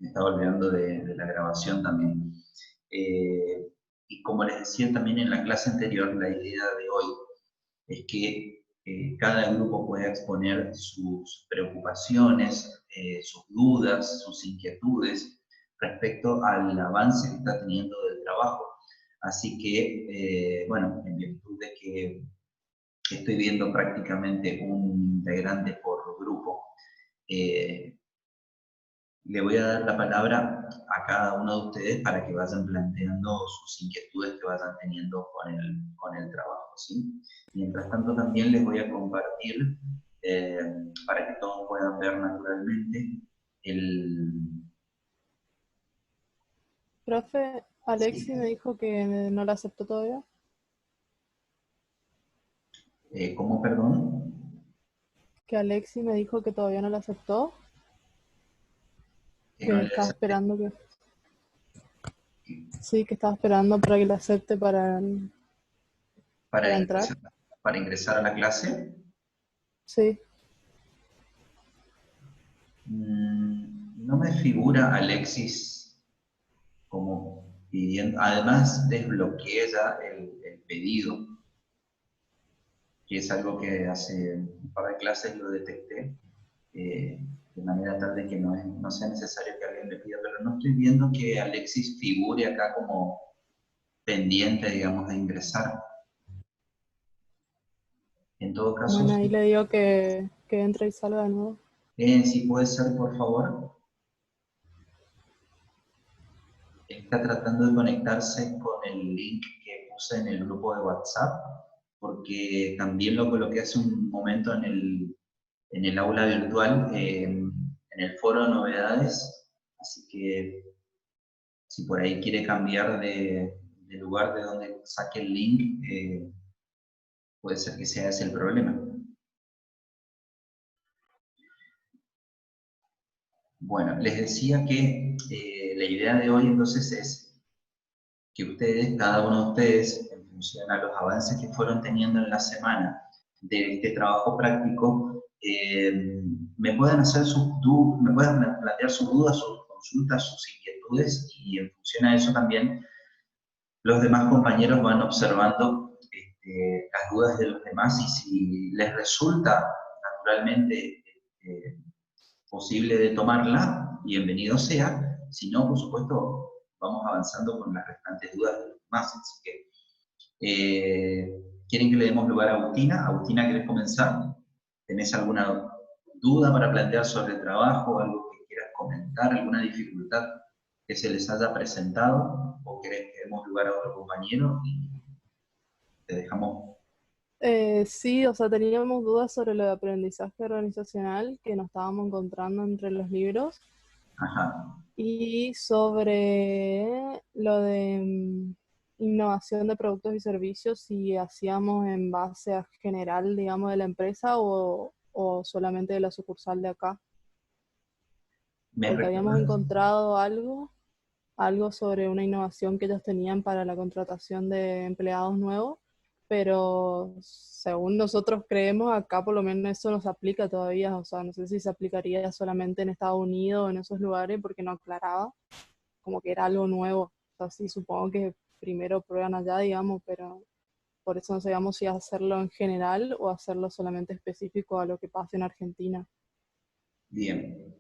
me estaba olvidando de la grabación también. Y como les decía también en la clase anterior, la idea de hoy es que cada grupo pueda exponer sus preocupaciones, sus dudas, sus inquietudes respecto al avance que está teniendo del trabajo. Así que, bueno, en virtud de que estoy viendo prácticamente un integrante por grupo, eh, le voy a dar la palabra a cada uno de ustedes para que vayan planteando sus inquietudes que vayan teniendo con el trabajo, ¿sí? Mientras tanto, también les voy a compartir, eh, para que todos puedan ver naturalmente, el... Profe, ¿Sí? Alexi me dijo que no la aceptó todavía, ¿Cómo, perdón? que Alexi me dijo que todavía no la aceptó, Que no que le estaba acepté. esperando sí, que estaba esperando para que la acepte Para para entrar. ingresar, para ingresar a la clase. Sí, No me figura Alexis como pidiendo, además desbloqueé ya el pedido, que es algo que hace un par de clases lo detecté, de manera tal de que no sea necesario que alguien le pida, pero no estoy viendo que Alexis figure acá como pendiente, digamos, de ingresar. En todo caso, bueno, ahí le digo que entre y salga de nuevo. si puede ser, por favor, está tratando de conectarse con el link que puse en el grupo de WhatsApp, porque también lo coloqué hace un momento en el aula virtual, en el foro de novedades, así que si por ahí quiere cambiar de lugar de donde saque el link, puede ser que sea ese el problema. Bueno, les decía que la idea de hoy entonces es que ustedes, cada uno de ustedes, en función a los avances que fueron teniendo en la semana de este trabajo práctico, me puedan hacer me puedan plantear sus dudas, sus consultas, sus inquietudes, y en función a eso también los demás compañeros van observando las dudas de los demás, y si les resulta naturalmente posible de tomarla, bienvenido sea. Si no, por supuesto, vamos avanzando con las restantes dudas de los demás. Así que, ¿quieren que le demos lugar a Agustina? Agustina, ¿querés comenzar? ¿Tenés alguna duda para plantear sobre el trabajo, algo que quieras comentar, alguna dificultad que se les haya presentado? ¿O querés que demos lugar a otro compañero y te dejamos? Sí, o sea, teníamos dudas sobre lo de aprendizaje organizacional que nos estábamos encontrando entre los libros Ajá. y sobre lo de innovación de productos y servicios, si hacíamos en base a general, digamos, de la empresa o solamente de la sucursal de acá, ¿Me porque habíamos recuerdas? encontrado algo sobre una innovación que ellos tenían para la contratación de empleados nuevos, pero según nosotros creemos, acá por lo menos eso no se aplica todavía, o sea, no sé si se aplicaría solamente en Estados Unidos o en esos lugares, porque no aclaraba, como que era algo nuevo. O sea, sí, supongo que primero prueban allá, digamos, pero por eso no sabíamos si hacerlo en general o hacerlo solamente específico a lo que pasa en Argentina. Bien.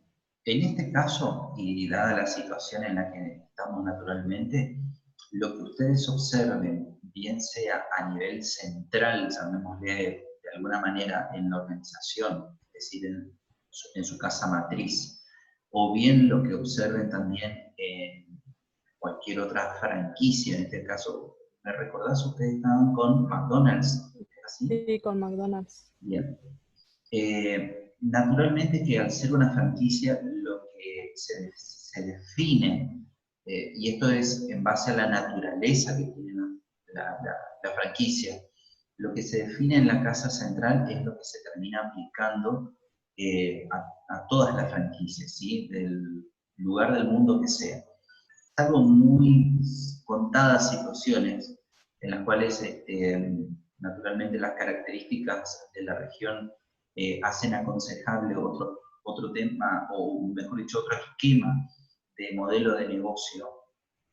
En este caso, y dada la situación en la que estamos naturalmente, lo que ustedes observen, bien sea a nivel central, llamémosle de alguna manera en la organización, es decir, en su casa matriz, o bien lo que observen también en cualquier otra franquicia, en este caso, ¿me recordás? Ustedes estaban con McDonald's, ¿es así? Sí, con McDonald's. Bien. Naturalmente que al ser una franquicia, lo que se define, y esto es en base a la naturaleza que tiene la franquicia, lo que se define en la casa central es lo que se termina aplicando a todas las franquicias, ¿sí? Del lugar del mundo que sea. Salvo muy contadas situaciones en las cuales naturalmente las características de la región hacen aconsejable otro tema, o mejor dicho, otro esquema de modelo de negocio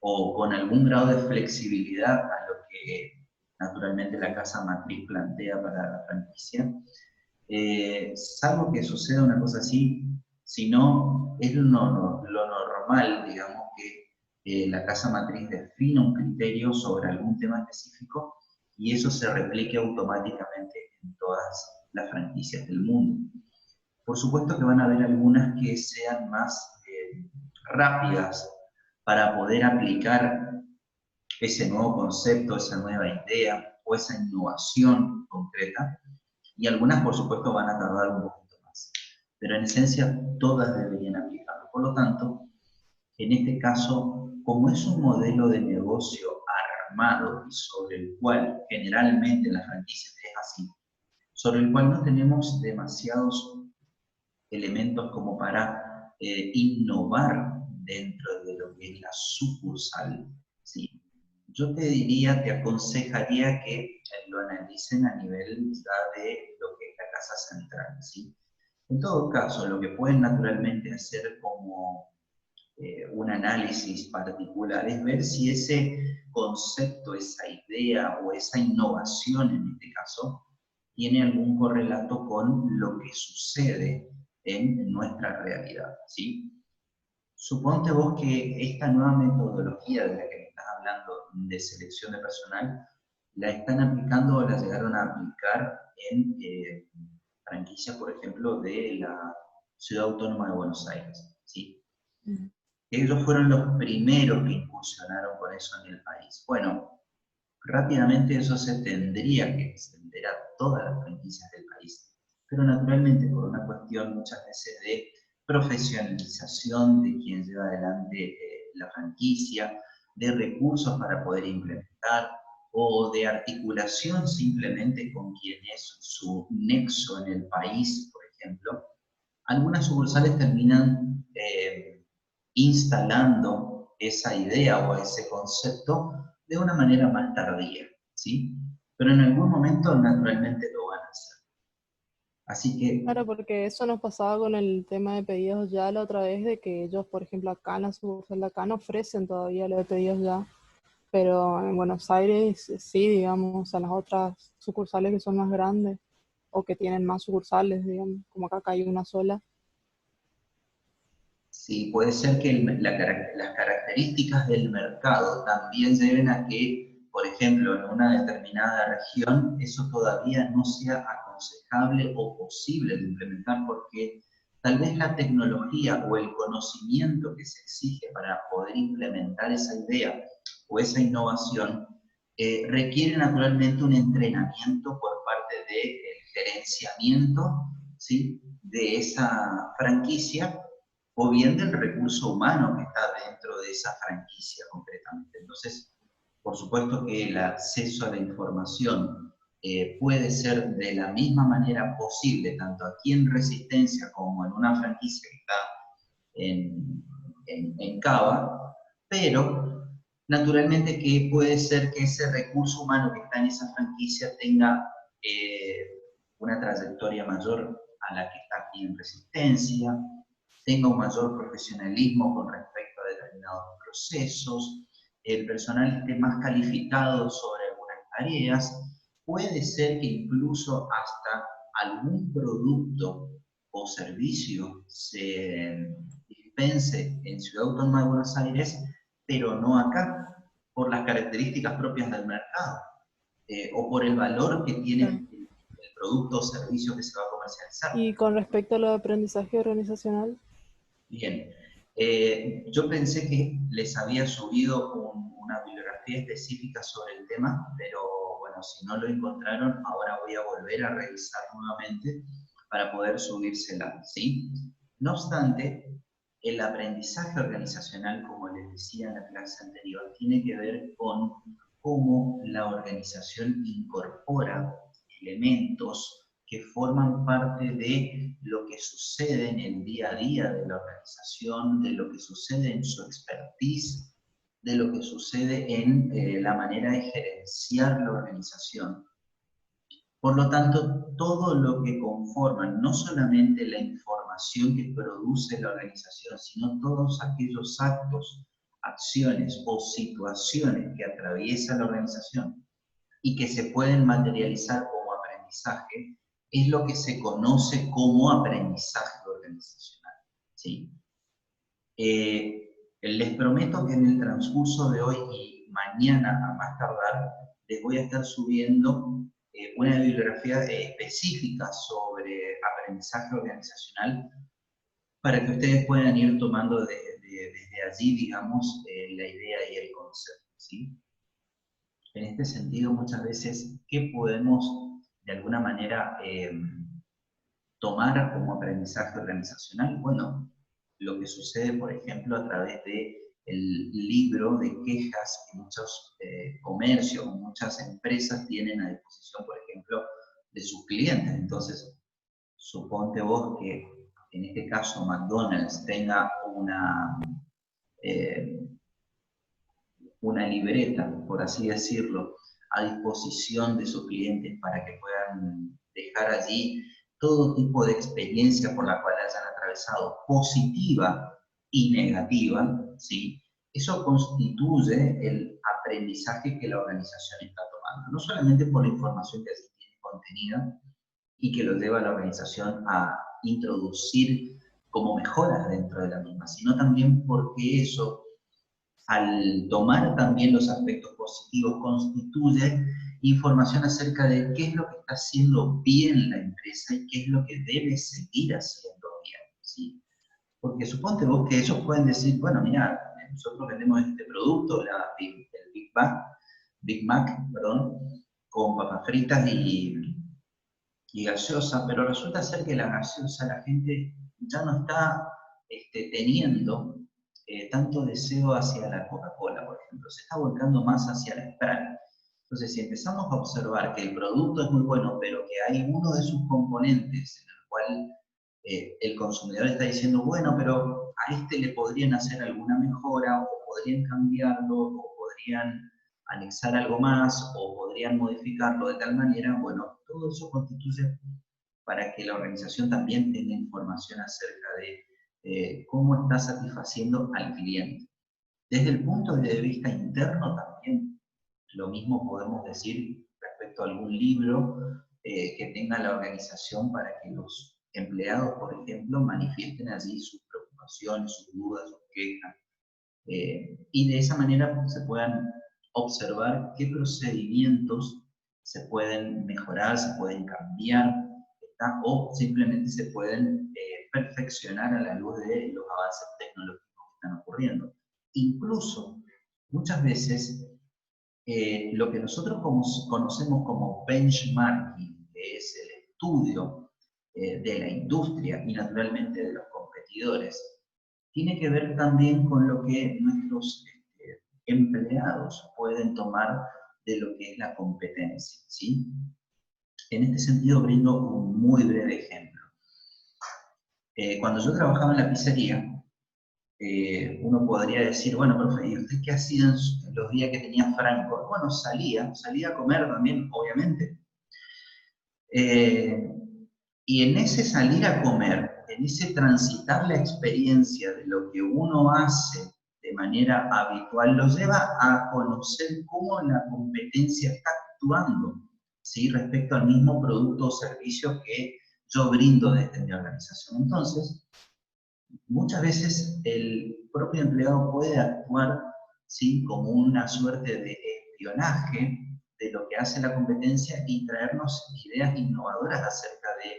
o con algún grado de flexibilidad a lo que naturalmente la casa matriz plantea para la franquicia, salvo que suceda una cosa así, si no, es lo normal, digamos, que la casa matriz defina un criterio sobre algún tema específico y eso se replique automáticamente en todas las franquicias del mundo. Por supuesto que van a haber algunas que sean más rápidas para poder aplicar ese nuevo concepto, esa nueva idea o esa innovación concreta, y algunas por supuesto van a tardar un poquito más. Pero en esencia todas deberían aplicarlo. Por lo tanto, en este caso, como es un modelo de negocio armado y sobre el cual generalmente en las franquicias es así, sobre el cual no tenemos demasiados elementos como para innovar dentro de lo que es la sucursal, ¿sí? Yo te diría, te aconsejaría que lo analicen a nivel ya de lo que es la casa central, ¿sí? En todo caso, lo que pueden naturalmente hacer como un análisis particular es ver si ese concepto, esa idea o esa innovación en este caso tiene algún correlato con lo que sucede en nuestra realidad, ¿sí? Suponte vos que esta nueva metodología de la que me estás hablando de selección de personal, la están aplicando o la llegaron a aplicar en franquicias, por ejemplo, de la Ciudad Autónoma de Buenos Aires, ¿sí? Ellos fueron los primeros que incursionaron con eso en el país. Bueno, rápidamente eso se tendría que extender a todas las franquicias del país, pero naturalmente por una cuestión muchas veces de profesionalización de quien lleva adelante la franquicia, de recursos para poder implementar o de articulación simplemente con quien es su nexo en el país, por ejemplo, algunas sucursales terminan instalando esa idea o ese concepto de una manera más tardía, ¿sí? Pero en algún momento naturalmente lo van a hacer. Así que, Claro, porque eso nos pasaba con el tema de pedidos ya la otra vez, de que ellos, por ejemplo, acá en la sucursal de acá no ofrecen todavía lo de pedidos ya, pero en Buenos Aires sí, digamos, a las otras sucursales que son más grandes o que tienen más sucursales, digamos, como acá hay una sola. sí, puede ser que las características del mercado también lleven a que, por ejemplo, en una determinada región, eso todavía no sea aconsejable o posible de implementar porque tal vez la tecnología o el conocimiento que se exige para poder implementar esa idea o esa innovación requiere naturalmente un entrenamiento por parte del gerenciamiento, ¿sí?, de esa franquicia o bien del recurso humano que está dentro de esa franquicia concretamente. Entonces, por supuesto que el acceso a la información puede ser de la misma manera posible, tanto aquí en Resistencia como en una franquicia que está en Cava, pero naturalmente que puede ser que ese recurso humano que está en esa franquicia tenga una trayectoria mayor a la que está aquí en Resistencia, tenga un mayor profesionalismo con respecto a determinados procesos, el personal esté más calificado sobre algunas tareas, puede ser que incluso hasta algún producto o servicio se dispense en Ciudad Autónoma de Buenos Aires, pero no acá, por las características propias del mercado, o por el valor que tiene el producto o servicio que se va a comercializar. Y con respecto a lo de aprendizaje organizacional, Bien, yo pensé que les había subido una bibliografía específica sobre el tema, pero bueno, si no lo encontraron, ahora voy a volver a revisar nuevamente para poder subírsela, ¿sí? No obstante, el aprendizaje organizacional, como les decía en la clase anterior, tiene que ver con cómo la organización incorpora elementos que forman parte de lo que sucede en el día a día de la organización, de lo que sucede en su expertise, de lo que sucede en la manera de gerenciar la organización. Por lo tanto, todo lo que conforma no solamente la información información que produce la organización, sino todos aquellos actos, acciones o situaciones que atraviesa la organización y que se pueden materializar como aprendizaje, es lo que se conoce como aprendizaje organizacional, ¿sí? Les prometo que en el transcurso de hoy y mañana, a más tardar, les voy a estar subiendo una bibliografía específica sobre aprendizaje organizacional para que ustedes puedan ir tomando desde allí, digamos, la idea y el concepto, ¿sí? En este sentido, muchas veces, ¿qué podemos de alguna manera tomar como aprendizaje organizacional? Bueno, lo que sucede, por ejemplo, a través del libro de quejas que muchos comercios, muchas empresas tienen a disposición, por ejemplo, de sus clientes. Entonces, suponte vos que en este caso McDonald's tenga una libreta, por así decirlo, a disposición de sus clientes para que puedan dejar allí todo tipo de experiencia por la cual hayan atravesado, positiva y negativa, ¿sí? Eso constituye el aprendizaje que la organización está tomando, no solamente por la información que allí tiene contenida y que lo lleva a la organización a introducir como mejoras dentro de la misma, sino también porque eso, al tomar también los aspectos positivos, constituye información acerca de qué es lo que está haciendo bien la empresa y qué es lo que debe seguir haciendo bien, ¿sí? Porque suponte vos que ellos pueden decir, bueno, mira, nosotros vendemos este producto, el Big Mac, perdón, con papas fritas y gaseosa, pero resulta ser que la gaseosa la gente ya no está teniendo tanto deseo hacia la Coca-Cola, por ejemplo, se está volcando más hacia la Sprite. Entonces, si empezamos a observar que el producto es muy bueno, pero que hay uno de sus componentes en el cual el consumidor está diciendo, bueno, pero a este le podrían hacer alguna mejora, o podrían cambiarlo, o podrían anexar algo más, o podrían modificarlo de tal manera, bueno, todo eso constituye para que la organización también tenga información acerca de cómo está satisfaciendo al cliente. Desde el punto de vista interno también, lo mismo podemos decir respecto a algún libro que tenga la organización para que los empleados, por ejemplo, manifiesten allí sus preocupaciones, sus dudas, sus quejas, y de esa manera se puedan observar qué procedimientos se pueden mejorar, se pueden cambiar, ¿está? O simplemente se pueden perfeccionar a la luz de los avances tecnológicos que están ocurriendo. Incluso, muchas veces, lo que nosotros conocemos como benchmarking, que es el estudio de la industria y naturalmente de los competidores, tiene que ver también con lo que nuestros empleados pueden tomar de lo que es la competencia, ¿sí? En este sentido brindo un muy breve ejemplo. Cuando yo trabajaba en la pizzería, uno podría decir, bueno, profe, ¿y usted qué hacía en los días que tenía franco? Bueno, salía a comer también, obviamente. Y en ese salir a comer, en ese transitar la experiencia de lo que uno hace de manera habitual, lo lleva a conocer cómo la competencia está actuando, ¿sí? Respecto al mismo producto o servicio que yo brindo desde mi organización. Entonces, muchas veces el propio empleado puede actuar, ¿sí? Como una suerte de espionaje de lo que hace la competencia y traernos ideas innovadoras acerca de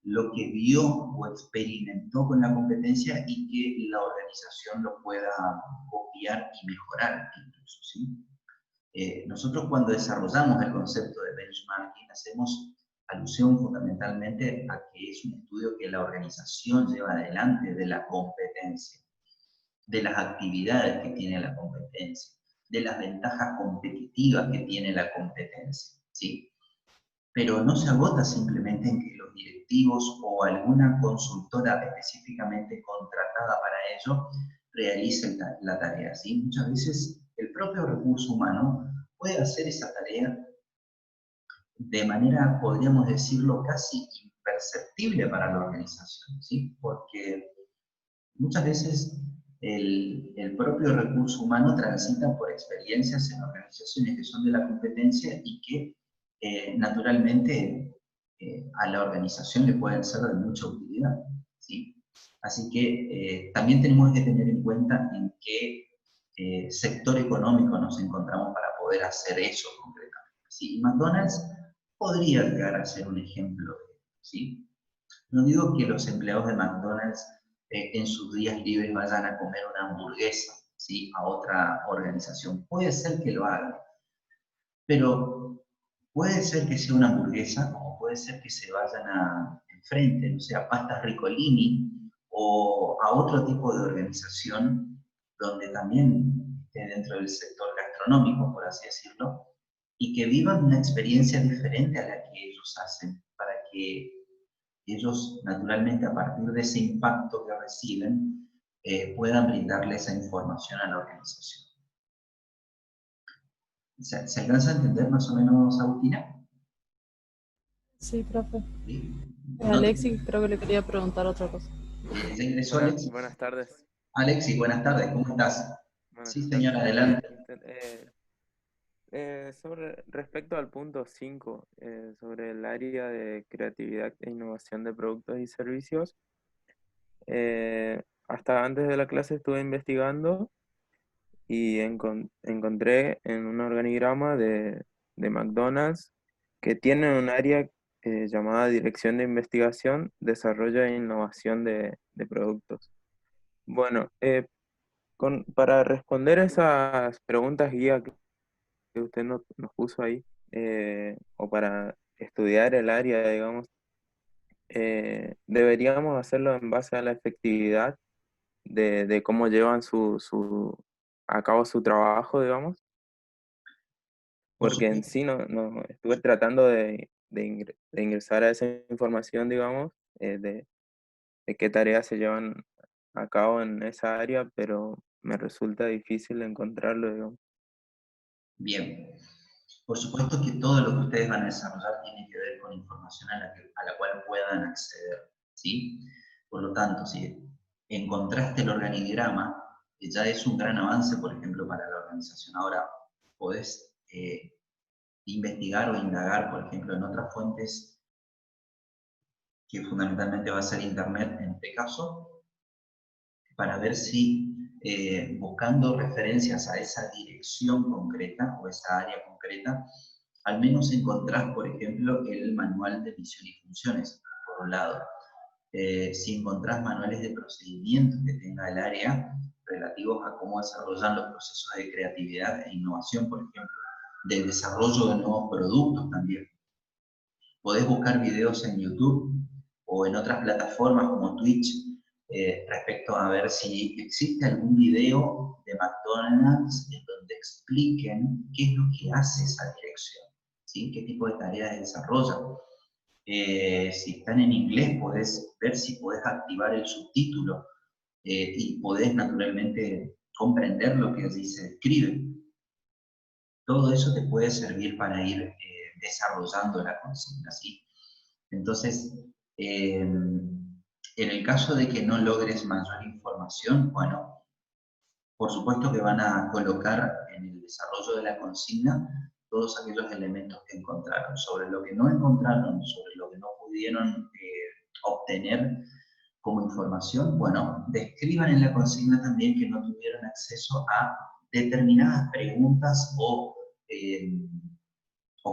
lo que vio o experimentó con la competencia y que la organización lo pueda copiar y mejorar incluso, ¿sí? Nosotros cuando desarrollamos el concepto de benchmarking hacemos alusión fundamentalmente a que es un estudio que la organización lleva adelante de la competencia, de las actividades que tiene la competencia, de las ventajas competitivas que tiene la competencia, ¿sí? Pero no se agota simplemente en que los directivos o alguna consultora específicamente contratada para ello realicen la tarea, ¿sí? Muchas veces el propio recurso humano puede hacer esa tarea de manera, podríamos decirlo, casi perceptible para la organización, ¿sí? Porque muchas veces el propio recurso humano transita por experiencias en organizaciones que son de la competencia y que naturalmente a la organización le pueden ser de mucha utilidad, ¿sí? Así que también tenemos que tener en cuenta en qué sector económico nos encontramos para poder hacer eso concretamente, ¿sí? Y McDonald's podría llegar a ser un ejemplo, ¿sí? No digo que los empleados de McDonald's en sus días libres vayan a comer una hamburguesa, ¿sí? A otra organización. Puede ser que lo hagan, pero puede ser que sea una hamburguesa, como puede ser que se vayan a enfrente, no sé, a Pastas Ricolini o a otro tipo de organización donde también esté dentro del sector gastronómico, por así decirlo, y que vivan una experiencia diferente a la que ellos hacen, para que ellos, naturalmente, a partir de ese impacto que reciben, puedan brindarle esa información a la organización. ¿Se alcanza a entender más o menos, Agustina? Sí, profe. ¿Sí? No te- Alexis, creo que le quería preguntar otra cosa. ¿Ya ingresó Alexis? Buenas tardes. Alexis, buenas tardes, ¿cómo estás? Buenas Sí, tardes. señora, adelante. Sobre respecto al punto 5, sobre el área de creatividad e innovación de productos y servicios, hasta antes de la clase estuve investigando y encontré en un organigrama de McDonald's que tiene un área llamada Dirección de Investigación, Desarrollo e Innovación de Productos. Bueno, para responder esas preguntas guía que usted nos puso ahí, o para estudiar el área, digamos, deberíamos hacerlo en base a la efectividad de cómo llevan a cabo su trabajo, digamos, Por porque en supuesto, sí no estuve tratando de ingresar a esa información, digamos, de qué tareas se llevan a cabo en esa área, pero me resulta difícil encontrarlo, digamos. bien. Por supuesto que todo lo que ustedes van a desarrollar tiene que ver con información a la cual puedan acceder, ¿sí? Por lo tanto, si encontraste el organigrama, ya es un gran avance, por ejemplo, para la organización. Ahora, podés investigar o indagar, por ejemplo, en otras fuentes, que fundamentalmente va a ser Internet en este caso, para ver si buscando referencias a esa dirección concreta o esa área concreta, al menos encontrás, por ejemplo, el manual de misión y funciones, por un lado. Si encontrás manuales de procedimientos que tenga el área relativos a cómo desarrollar los procesos de creatividad e innovación, por ejemplo, del desarrollo de nuevos productos también. Podés buscar videos en YouTube o en otras plataformas como Twitch respecto a ver si existe algún video de McDonald's en donde expliquen qué es lo que hace esa dirección, ¿sí? Qué tipo de tareas desarrolla. Si están en inglés, podés ver si podés activar el subtítulo y podés naturalmente comprender lo que allí se describe. Todo eso te puede servir para ir desarrollando la consigna, ¿sí? Entonces, en el caso de que no logres mayor información, bueno, por supuesto que van a colocar en el desarrollo de la consigna todos aquellos elementos que encontraron. Sobre lo que no encontraron, sobre lo que no pudieron obtener como información, bueno, describan en la consigna también que no tuvieron acceso a determinadas preguntas o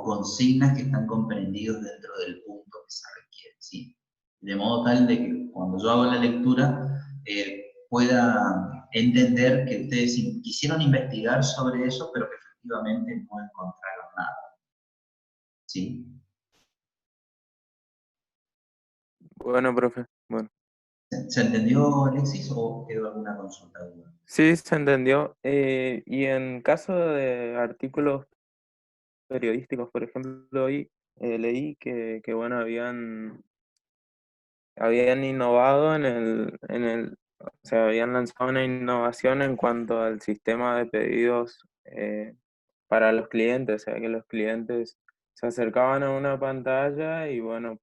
consignas que están comprendidos dentro del punto que se requiere, ¿sí? De modo tal de que cuando yo hago la lectura pueda entender que ustedes quisieron investigar sobre eso, pero que efectivamente no encontraron nada, ¿sí? Bueno, profe, bueno. ¿Se entendió, Alexis, o quedó alguna consulta? Sí, se entendió. Y en caso de artículos periodísticos, por ejemplo, hoy leí que bueno, habían innovado o sea, habían lanzado una innovación en cuanto al sistema de pedidos para los clientes, o sea, que los clientes se acercaban a una pantalla y bueno,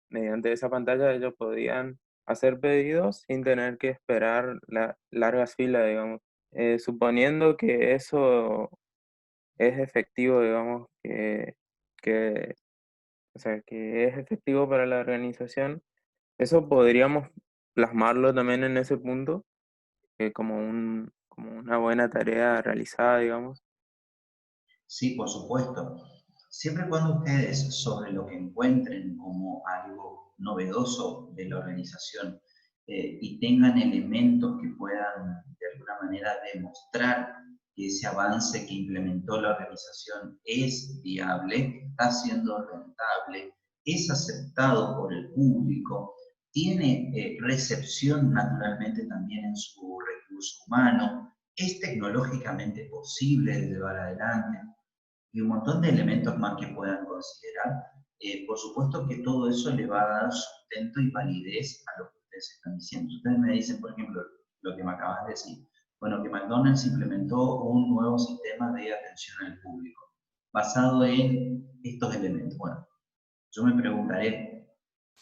mediante esa pantalla ellos podían hacer pedidos sin tener que esperar largas filas, digamos. Suponiendo que eso es efectivo, digamos, que, o sea, que es efectivo para la organización, eso podríamos plasmarlo también en ese punto, como una buena tarea realizada, digamos. Sí, por supuesto. Siempre y cuando ustedes sobre lo que encuentren como algo novedoso de la organización y tengan elementos que puedan de alguna manera demostrar que ese avance que implementó la organización es viable, está siendo rentable, es aceptado por el público, tiene recepción naturalmente también en su recurso humano, es tecnológicamente posible de llevar adelante y un montón de elementos más que puedan considerar, por supuesto que todo eso le va a dar sustento y validez a lo que ustedes están diciendo. Ustedes me dicen, por ejemplo, lo que me acabas de decir, bueno, que McDonald's implementó un nuevo sistema de atención al público basado en estos elementos. Bueno, yo me preguntaré,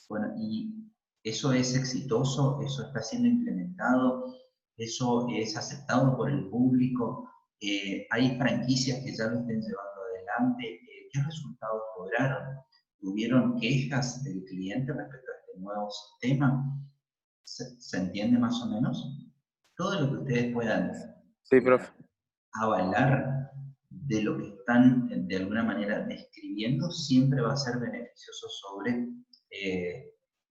bueno, ¿y eso es exitoso? ¿Eso está siendo implementado? ¿Eso es aceptado por el público? ¿Hay franquicias que ya lo estén llevando adelante? ¿Qué resultados lograron? ¿Tuvieron quejas del cliente respecto a este nuevo sistema? ¿Se entiende más o menos? Todo lo que ustedes puedan Sí, eh, profe. avalar de lo que están de alguna manera describiendo siempre va a ser beneficioso sobre,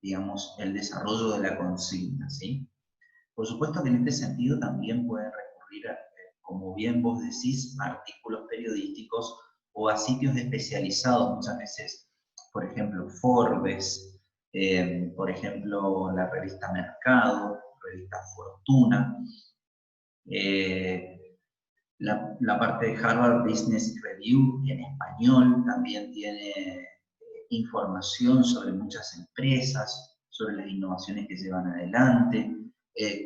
digamos, el desarrollo de la consigna, ¿sí? Por supuesto que en este sentido también pueden recurrir, como bien vos decís, a artículos periodísticos o a sitios especializados muchas veces, por ejemplo, Forbes, por ejemplo, la revista Mercado, revista Fortuna, la parte de Harvard Business Review en español también tiene información sobre muchas empresas, sobre las innovaciones que llevan adelante.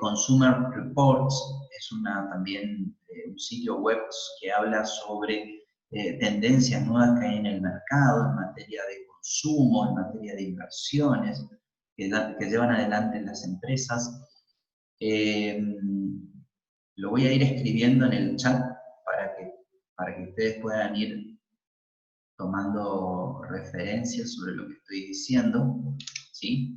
Consumer Reports es también un sitio web que habla sobre tendencias nuevas que hay en el mercado en materia de consumo, en materia de inversiones que llevan adelante las empresas. Eh, lo voy a ir escribiendo en el chat para que ustedes puedan ir tomando referencias sobre lo que estoy diciendo, ¿sí?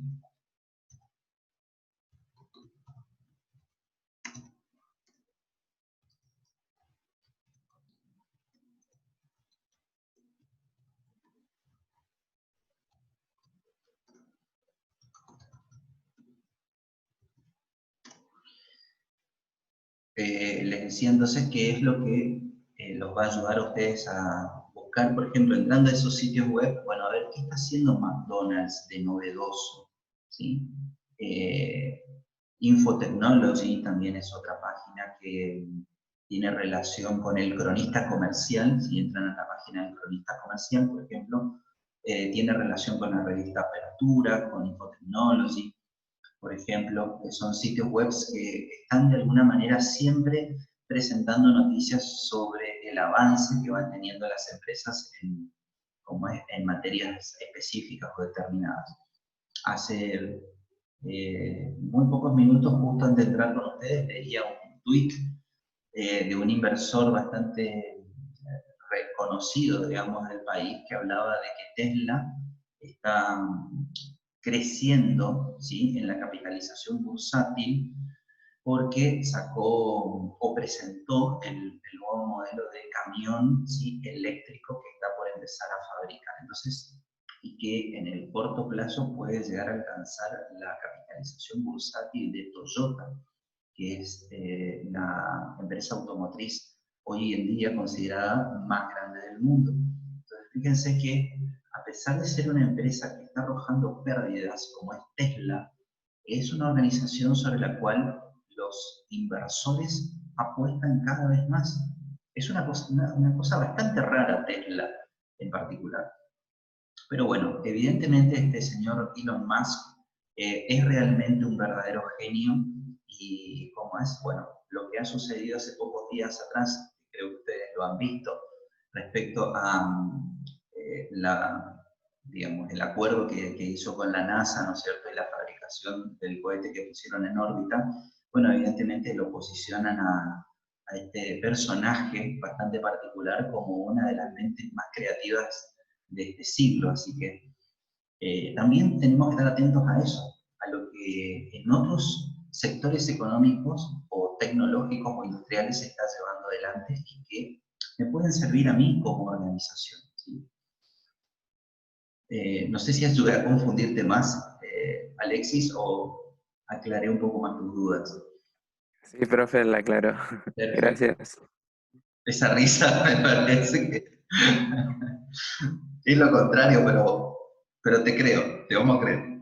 Les decía entonces qué es lo que los va a ayudar a ustedes a buscar, por ejemplo, entrando a esos sitios web, bueno, a ver qué está haciendo McDonald's de novedoso, ¿sí? Infotechnology también es otra página que tiene relación con el cronista comercial. Si entran a la página del cronista comercial, por ejemplo, tiene relación con la revista Apertura, con Infotechnology, por ejemplo, que son sitios web que están de alguna manera siempre presentando noticias sobre el avance que van teniendo las empresas en materias específicas o determinadas. Hace muy pocos minutos, justo antes de entrar con ustedes, leía un tweet de un inversor bastante reconocido, digamos, del país, que hablaba de que Tesla está creciendo, ¿sí?, en la capitalización bursátil porque sacó o presentó el nuevo modelo de camión, ¿sí?, eléctrico que está por empezar a fabricar. Entonces, y que en el corto plazo puede llegar a alcanzar la capitalización bursátil de Toyota, que es la empresa automotriz hoy en día considerada más grande del mundo. Entonces, fíjense que a pesar de ser una empresa que está arrojando pérdidas como es Tesla, es una organización sobre la cual los inversores apuestan cada vez más. Es una cosa bastante rara Tesla en particular. Pero bueno, evidentemente este señor Elon Musk es realmente un verdadero genio y como es, bueno, lo que ha sucedido hace pocos días atrás, creo que ustedes lo han visto, respecto a digamos, el acuerdo que hizo con la NASA, ¿no es cierto?, y la fabricación del cohete que pusieron en órbita, bueno, evidentemente lo posicionan a este personaje bastante particular como una de las mentes más creativas de este siglo, así que también tenemos que estar atentos a eso, a lo que en otros sectores económicos o tecnológicos o industriales se está llevando adelante y que me pueden servir a mí como organización, ¿sí? No sé si ayudé a confundirte más, Alexis, o aclaré un poco más tus dudas. Sí, profe, la aclaró. Perfecto. Gracias. Esa risa me parece que es lo contrario, pero te creo, te vamos a creer.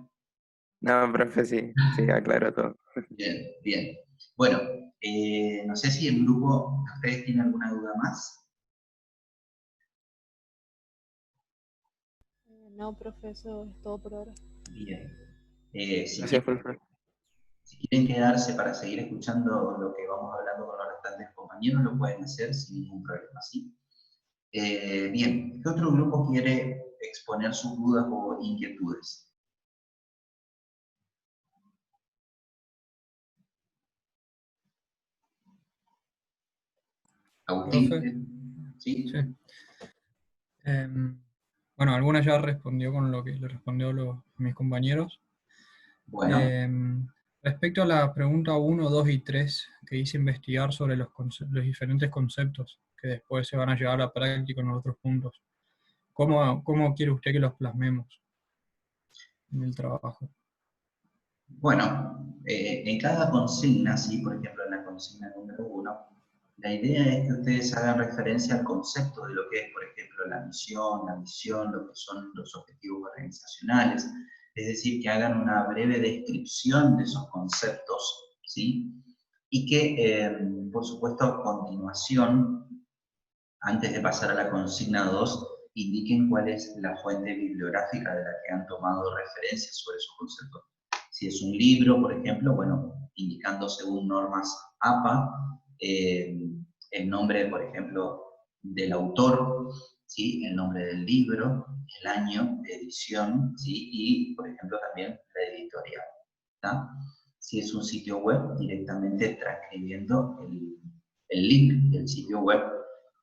No, profe, sí, sí, aclaró todo. Bien, bien. Bueno, no sé si el grupo de ustedes tiene alguna duda más. No, profe, eso es todo por ahora. Bien. Si Gracias, quieren, profe. si quieren quedarse para seguir escuchando lo que vamos hablando con los restantes compañeros, lo pueden hacer sin ningún problema, ¿sí? Bien, ¿qué otro grupo quiere exponer sus dudas o inquietudes? Profe, Agustín, ¿sí? sí. Bueno, algunas ya respondió con lo que le respondió a mis compañeros. Bueno, Respecto a la pregunta 1, 2 y 3, que hice investigar sobre los diferentes conceptos que después se van a llevar a la práctica en los otros puntos, ¿cómo quiere usted que los plasmemos en el trabajo? bueno, en cada consigna, ¿sí? Por ejemplo, en la consigna número 1, la idea es que ustedes hagan referencia al concepto de lo que es, por ejemplo, la misión, la visión, lo que son los objetivos organizacionales, es decir, que hagan una breve descripción de esos conceptos, ¿sí? Y que, por supuesto, a continuación, antes de pasar a la consigna 2, indiquen cuál es la fuente bibliográfica de la que han tomado referencia sobre esos conceptos. Si es un libro, por ejemplo, bueno, indicando según normas APA, el nombre, por ejemplo, del autor, ¿sí? El nombre del libro, el año de edición, ¿sí? Y, por ejemplo, también la editorial. ¿Tá? Si es un sitio web, directamente transcribiendo el link del sitio web.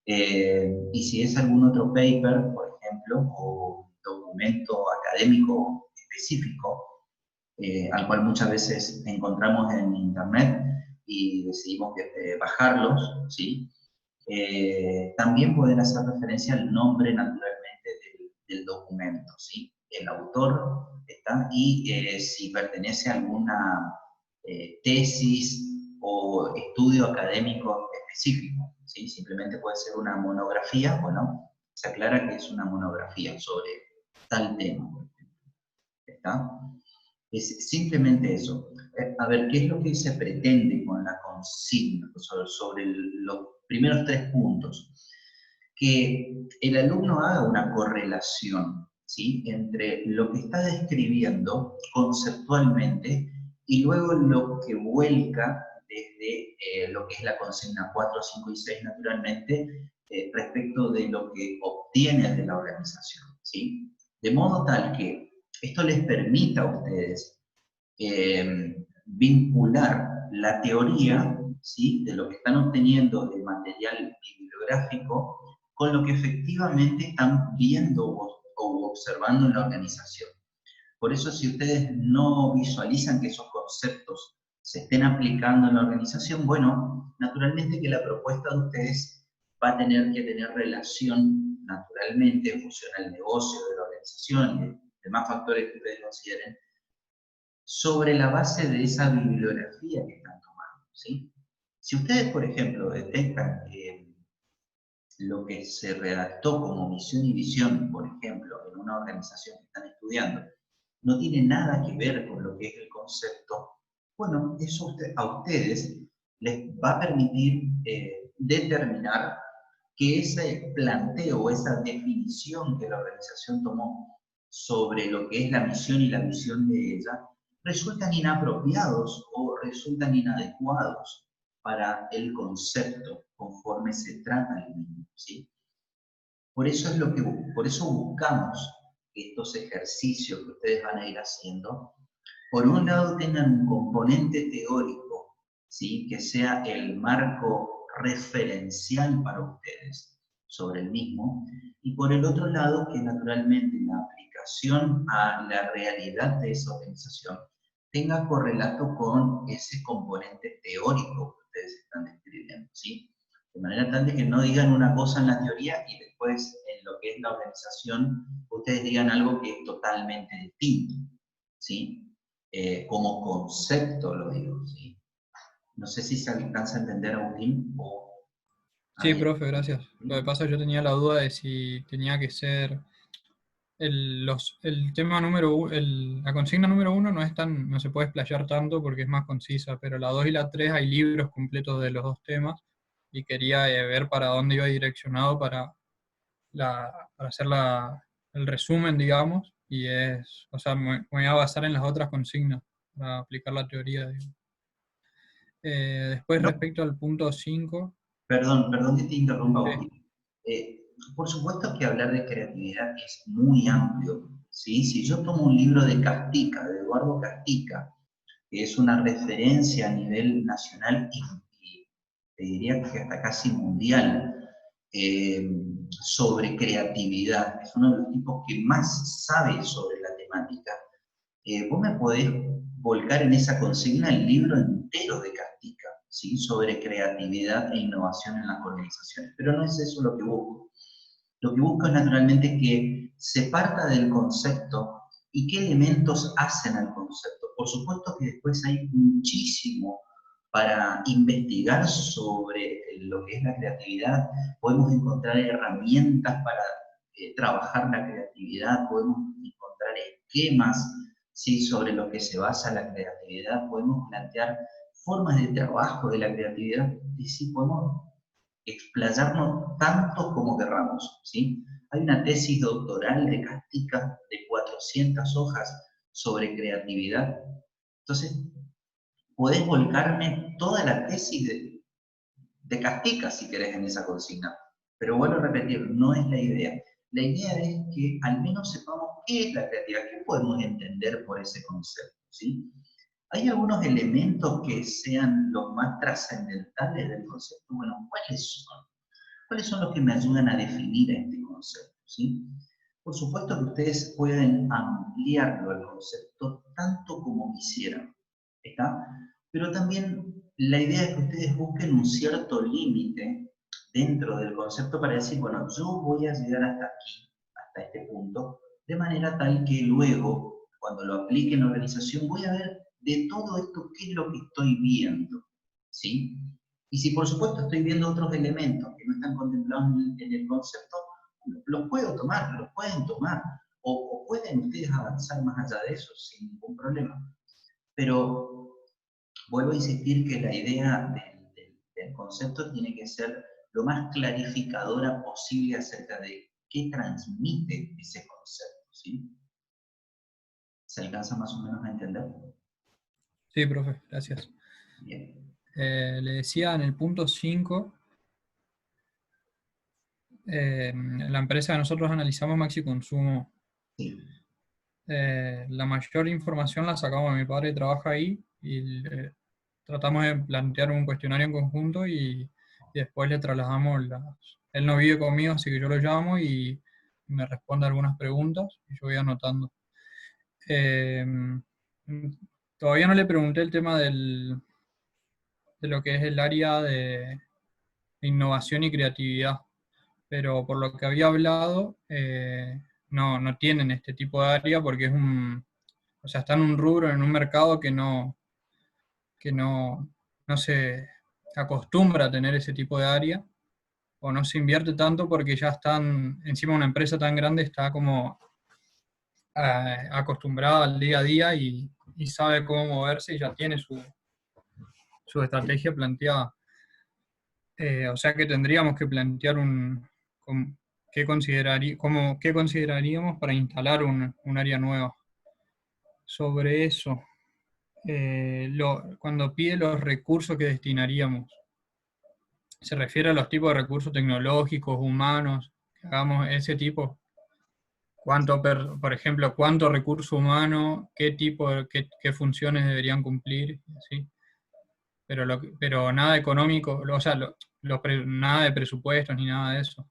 Y si es algún otro paper, por ejemplo, o documento académico específico, al cual muchas veces encontramos en internet y decidimos bajarlos, ¿sí? También pueden hacer referencia al nombre naturalmente del documento, ¿sí? El autor está y si pertenece a alguna tesis o estudio académico específico, ¿sí? Simplemente puede ser una monografía, bueno, se aclara que es una monografía sobre tal tema, por ejemplo, ¿está? Es simplemente eso. A ver, ¿qué es lo que se pretende con la consigna sobre los primeros 3 puntos? Que el alumno haga una correlación, ¿sí?, entre lo que está describiendo conceptualmente y luego lo que vuelca desde lo que es la consigna 4, 5 y 6 naturalmente, respecto de lo que obtiene de la organización, ¿sí? De modo tal que esto les permita a ustedes vincular la teoría, ¿sí?, de lo que están obteniendo de material bibliográfico con lo que efectivamente están viendo o observando en la organización. Por eso, si ustedes no visualizan que esos conceptos se estén aplicando en la organización, bueno, naturalmente que la propuesta de ustedes va a tener que tener relación naturalmente en función al negocio de la organización y demás factores que ustedes consideren, sobre la base de esa bibliografía que están tomando, ¿sí? Si ustedes, por ejemplo, detectan que lo que se redactó como misión y visión, por ejemplo, en una organización que están estudiando, no tiene nada que ver con lo que es el concepto, bueno, eso a ustedes les va a permitir determinar que ese planteo o esa definición que la organización tomó sobre lo que es la misión y la visión de ella, resultan inapropiados o resultan inadecuados para el concepto conforme se trata el mismo, ¿sí? Por eso buscamos estos ejercicios que ustedes van a ir haciendo, por un lado tengan un componente teórico, ¿sí? Que sea el marco referencial para ustedes sobre el mismo, y por el otro lado que naturalmente la aplicación a la realidad de esa organización tenga correlato con ese componente teórico que ustedes están describiendo, ¿sí? De manera tal de que no digan una cosa en la teoría y después en lo que es la organización ustedes digan algo que es totalmente distinto, ¿sí? Como concepto lo digo, ¿sí? No sé si se alcanza a entender, Agustín, o... Sí, profe, gracias. Lo que pasa es que yo tenía la duda de si tenía que ser el tema número uno, la consigna número 1 no se puede explayar tanto porque es más concisa, pero la 2 y la 3 hay libros completos de los dos temas y quería ver para dónde iba direccionado para hacer el resumen, digamos, o sea, me voy a basar en las otras consignas para aplicar la teoría, digamos. Después, No, respecto al punto 5, perdón que te interrumpa, Agustín. Por supuesto que hablar de creatividad es muy amplio, ¿sí? Si yo tomo un libro de Castica, de Eduardo Castica, que es una referencia a nivel nacional y te diría que hasta casi mundial, sobre creatividad, es uno de los tipos que más sabe sobre la temática. Vos me podés volcar en esa consigna el libro entero de Castica, ¿sí? Sobre creatividad e innovación en las organizaciones, pero no es eso lo que busco. Lo que busco es naturalmente que se parta del concepto y qué elementos hacen al concepto. Por supuesto que después hay muchísimo para investigar sobre lo que es la creatividad. Podemos encontrar herramientas para trabajar la creatividad, podemos encontrar esquemas, ¿sí? Sobre lo que se basa la creatividad, podemos plantear formas de trabajo de la creatividad y sí podemos explayarnos tanto como querramos, ¿sí? Hay una tesis doctoral de Castica de 400 hojas sobre creatividad. Entonces, podés volcarme toda la tesis de Castica, si querés, en esa consigna. Pero vuelvo a repetir, no es la idea. La idea es que al menos sepamos qué es la creatividad, qué podemos entender por ese concepto, ¿sí? ¿Hay algunos elementos que sean los más trascendentales del concepto? Bueno, ¿cuáles son? ¿Cuáles son los que me ayudan a definir este concepto? ¿Sí? Por supuesto que ustedes pueden ampliarlo al concepto tanto como quisieran, ¿está? Pero también la idea es que ustedes busquen un cierto límite dentro del concepto para decir, bueno, yo voy a llegar hasta aquí, hasta este punto, de manera tal que luego, cuando lo aplique en la organización, voy a ver de todo esto qué es lo que estoy viendo, ¿sí? Y si por supuesto estoy viendo otros elementos que no están contemplados en el concepto, los puedo tomar, los pueden tomar, o pueden ustedes avanzar más allá de eso sin ningún problema. Pero vuelvo a insistir que la idea del concepto tiene que ser lo más clarificadora posible acerca de qué transmite ese concepto, ¿sí? ¿Se alcanza más o menos a entender? sí, profe, gracias. Bien. Le decía en el punto 5, la empresa que nosotros analizamos, Maxi Consumo, Sí. la mayor información la sacamos de mi padre que trabaja ahí y tratamos de plantear un cuestionario en conjunto y después le trasladamos Él no vive conmigo, así que yo lo llamo y me responde algunas preguntas y yo voy anotando. Eh, Todavía no le pregunté el tema de lo que es el área de innovación y creatividad, pero por lo que había hablado, no tienen este tipo de área porque o sea, están en un rubro, en un mercado que no se acostumbra a tener ese tipo de área, o no se invierte tanto porque ya están, encima una empresa tan grande está como acostumbrada al día a día y sabe cómo moverse y ya tiene su estrategia planteada. O sea que tendríamos que plantear qué consideraríamos para instalar un área nueva. Sobre eso, cuando pide los recursos que destinaríamos, ¿se refiere a los tipos de recursos tecnológicos, humanos, que hagamos ese tipo? Por ejemplo, cuánto recurso humano, qué tipo, qué funciones deberían cumplir, ¿sí? Pero nada económico, o sea, nada de presupuestos ni nada de eso.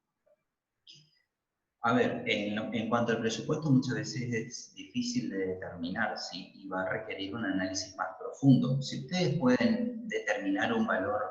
A ver, en cuanto al presupuesto, muchas veces es difícil de determinar, ¿sí? Y va a requerir un análisis más profundo. Si ustedes pueden determinar un valor